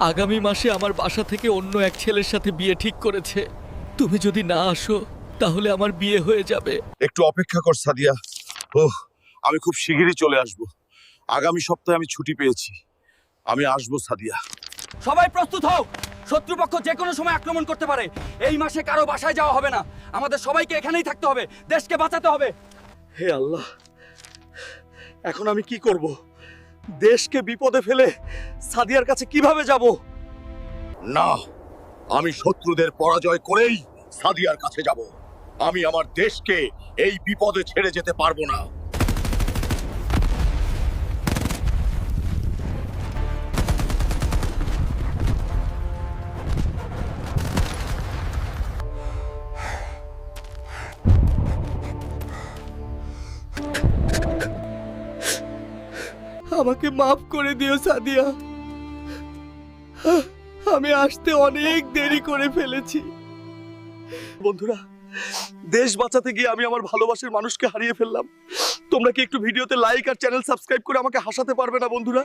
আগামী মাসে আমার বাসা থেকে অন্য এক ছেলের সাথে বিয়ে ঠিক করেছে। তুমি যদি না আসো তাহলে আমার বিয়ে হয়ে যাবে। একটু অপেক্ষা কর সাদিয়া। ওহ, আমি খুব শিগগিরই চলে আসব। আগামী সপ্তাহে আমি ছুটি পেয়েছি। আমি আসবো সাদিয়া। সবাই প্রস্তুত হও, শত্রুপক্ষ যে কোনো সময় আক্রমণ করতে পারে। এই মাসে কারো বাসায় যাওয়া হবে না, আমাদের সবাইকে এখানেই থাকতে হবে, দেশকে বাঁচাতে হবে। হে আল্লাহ, এখন আমি কি করব? দেশকে বিপদে ফেলে সাদিয়ার কাছে কিভাবে যাব? না, আমি শত্রুদের পরাজয় করেই সাদিয়ার কাছে যাব। আমি আমার দেশকে এই বিপদে ছেড়ে যেতে পারবো না। আমাকে মাফ করে দিও সাদিয়া, আমি আসতে অনেক দেরি করে ফেলেছি। বন্ধুরা, দেশ বাঁচাতে গিয়ে আমি আমার ভালোবাসার মানুষকে হারিয়ে ফেললাম। তোমরা কি একটু ভিডিওতে লাইক আর চ্যানেল সাবস্ক্রাইব করে আমাকে হাসাতে পারবে না বন্ধুরা?